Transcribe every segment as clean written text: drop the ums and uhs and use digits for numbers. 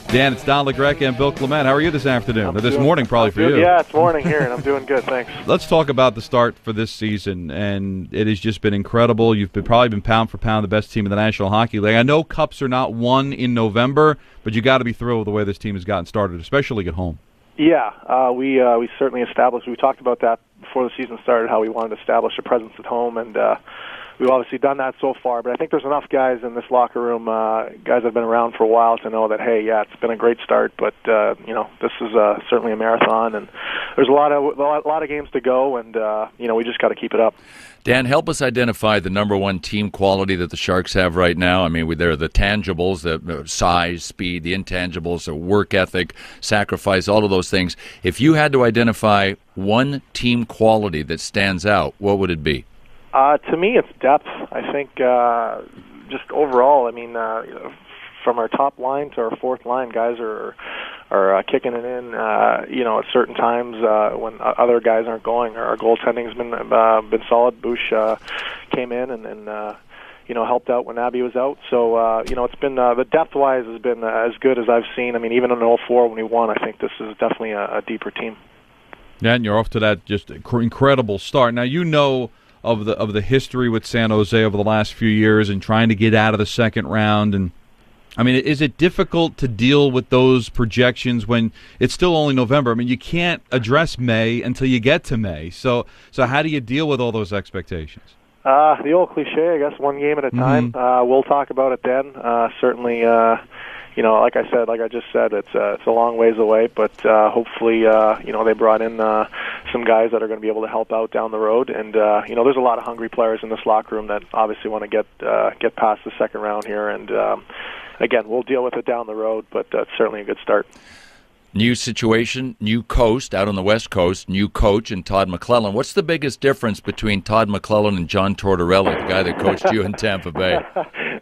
Dan, it's Don LaGreca and Bill Clement. How are you this afternoon? Or this morning, probably for you. Yeah, it's morning here, and I'm doing good, thanks. Let's talk about the start for this season, and it has just been incredible. You've probably been pound for pound the best team in the National Hockey League. I know cups are not won in November, but you got to be thrilled with the way this team has gotten started, especially at home. Yeah, we certainly established. We talked about that before the season started, how we wanted to establish a presence at home, and we've obviously done that so far. But I think there's enough guys in this locker room, guys that have been around for a while, to know that, hey, yeah, it's been a great start, but this is certainly a marathon, and there's a lot of games to go, and we just got to keep it up. Dan, help us identify the number one team quality that the Sharks have right now. I mean, there are the tangibles, the size, speed, the intangibles, the work ethic, sacrifice, all of those things. If you had to identify one team quality that stands out, what would it be? To me, it's depth. I think just overall, I mean, from our top line to our fourth line, guys are kicking it in, at certain times when other guys aren't going. Our goaltending's been solid. Bush came in and helped out when Abby was out. So, it's been, the depth-wise has been as good as I've seen. I mean, even in 04 when we won, I think this is definitely a deeper team. Yeah, and you're off to that just incredible start. Now, you know of the history with San Jose over the last few years and trying to get out of the second round. And I mean, is it difficult to deal with those projections when it's still only November? I mean, you can't address May until you get to May. So how do you deal with all those expectations? The old cliche, I guess, one game at a time. We'll talk about it then. Certainly, like I just said, it's a long ways away, but hopefully, they brought in some guys that are going to be able to help out down the road. And there's a lot of hungry players in this locker room that obviously want to get past the second round here. And again, we'll deal with it down the road, but that's certainly a good start. New situation, new coast out on the West Coast, new coach and Todd McClellan. What's the biggest difference between Todd McClellan and John Tortorella, the guy that coached you in Tampa Bay?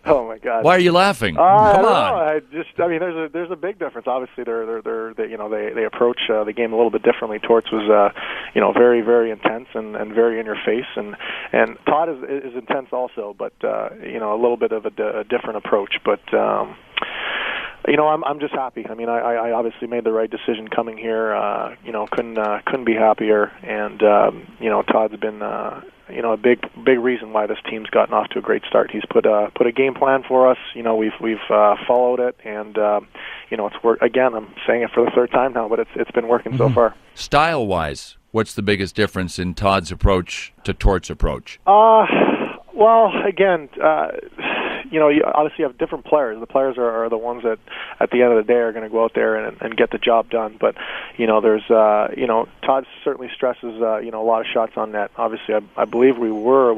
Oh my God! Why are you laughing? Come on! There's a big difference. Obviously, they approach the game a little bit differently. Torts was very, very intense and very in your face, and Todd is intense also, but a little bit of a different approach, but. I'm just happy. I mean, I obviously made the right decision coming here. Couldn't be happier. And Todd's been a big reason why this team's gotten off to a great start. He's put a game plan for us. We've followed it, and it's worked. Again, I'm saying it for the third time now, but it's been working so far. Style-wise, what's the biggest difference in Todd's approach to Tort's approach? Well, again, you obviously have different players. The players are the ones that, at the end of the day, are going to go out there and get the job done. But, there's, Todd certainly stresses, a lot of shots on net. Obviously, I believe we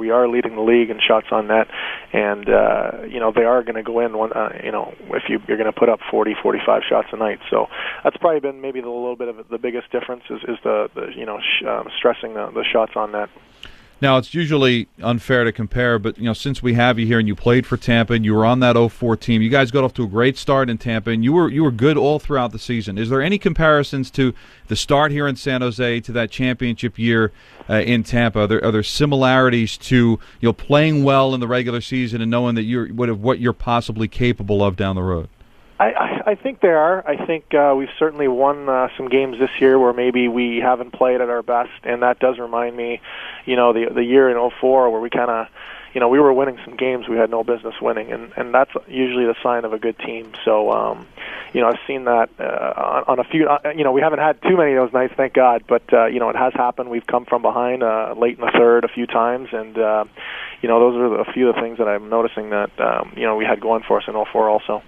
are leading the league in shots on net. And, they are going to go in, if you're going to put up 40, 45 shots a night. So that's probably been maybe a little bit of the biggest difference is the stressing the shots on net. Now, it's usually unfair to compare, but since we have you here and you played for Tampa and you were on that 04 team, you guys got off to a great start in Tampa, and you were good all throughout the season. Is there any comparisons to the start here in San Jose to that championship year in Tampa? Are there similarities to playing well in the regular season and knowing that what you're possibly capable of down the road? I think there are. I think we've certainly won some games this year where maybe we haven't played at our best, and that does remind me, the year in 04 where we kind of, we were winning some games we had no business winning, and that's usually the sign of a good team. So, I've seen that on a few, we haven't had too many of those nights, thank God, but, it has happened. We've come from behind late in the third a few times, and, those are a few of the things that I'm noticing that, we had going for us in 04 also.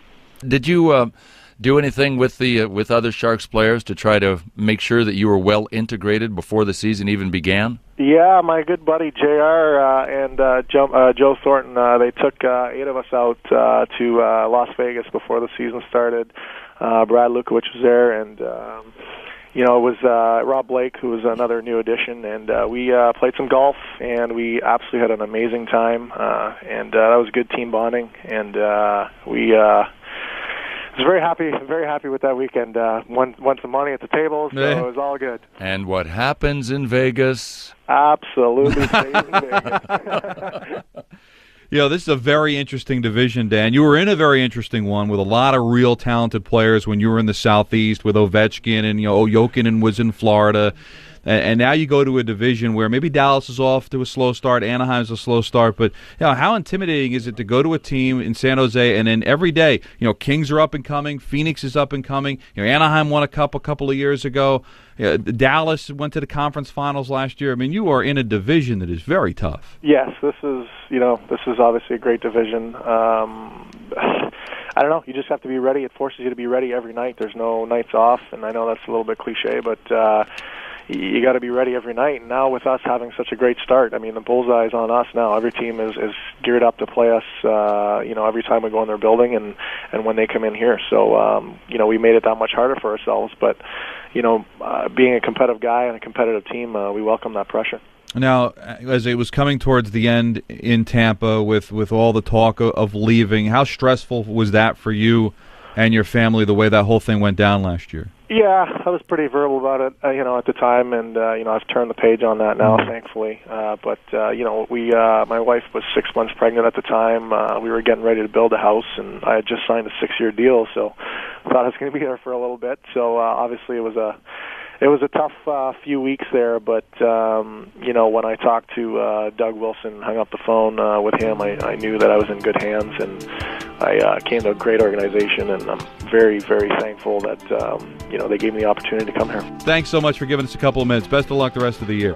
Did you do anything with other Sharks players to try to make sure that you were well integrated before the season even began? Yeah, my good buddy JR and Joe Thornton, they took 8 of us out to Las Vegas before the season started. Brad Lukowicz was there, and it was Rob Blake, who was another new addition, and we played some golf, and we absolutely had an amazing time, and that was good team bonding, and we was very happy with that weekend. Won some money at the tables, so it was all good. And what happens in Vegas? Absolutely stays in Vegas. This is a very interesting division, Dan. You were in a very interesting one with a lot of real talented players when you were in the Southeast with Ovechkin and Jokinen was in Florida. And now you go to a division where maybe Dallas is off to a slow start, Anaheim's a slow start, but how intimidating is it to go to a team in San Jose and then every day, Kings are up and coming, Phoenix is up and coming, Anaheim won a couple of years ago, Dallas went to the conference finals last year. I mean, you are in a division that is very tough. Yes, this is obviously a great division. I don't know. You just have to be ready. It forces you to be ready every night. There's no nights off, and I know that's a little bit cliche, but you got to be ready every night. And now with us having such a great start, I mean, the bullseye is on us now. Every team is geared up to play us, every time we go in their building and when they come in here. So, we made it that much harder for ourselves. But, being a competitive guy and a competitive team, we welcome that pressure. Now, as it was coming towards the end in Tampa with all the talk of leaving, how stressful was that for you and your family, the way that whole thing went down last year? Yeah, I was pretty verbal about it, at the time, and I've turned the page on that now, thankfully. But my wife was 6 months pregnant at the time. We were getting ready to build a house, and I had just signed a 6-year deal, so I thought I was going to be there for a little bit. So obviously, it was a tough few weeks there. But when I talked to Doug Wilson, hung up the phone with him, I knew that I was in good hands, and I came to a great organization, and I'm very, very thankful that they gave me the opportunity to come here. Thanks so much for giving us a couple of minutes. Best of luck the rest of the year.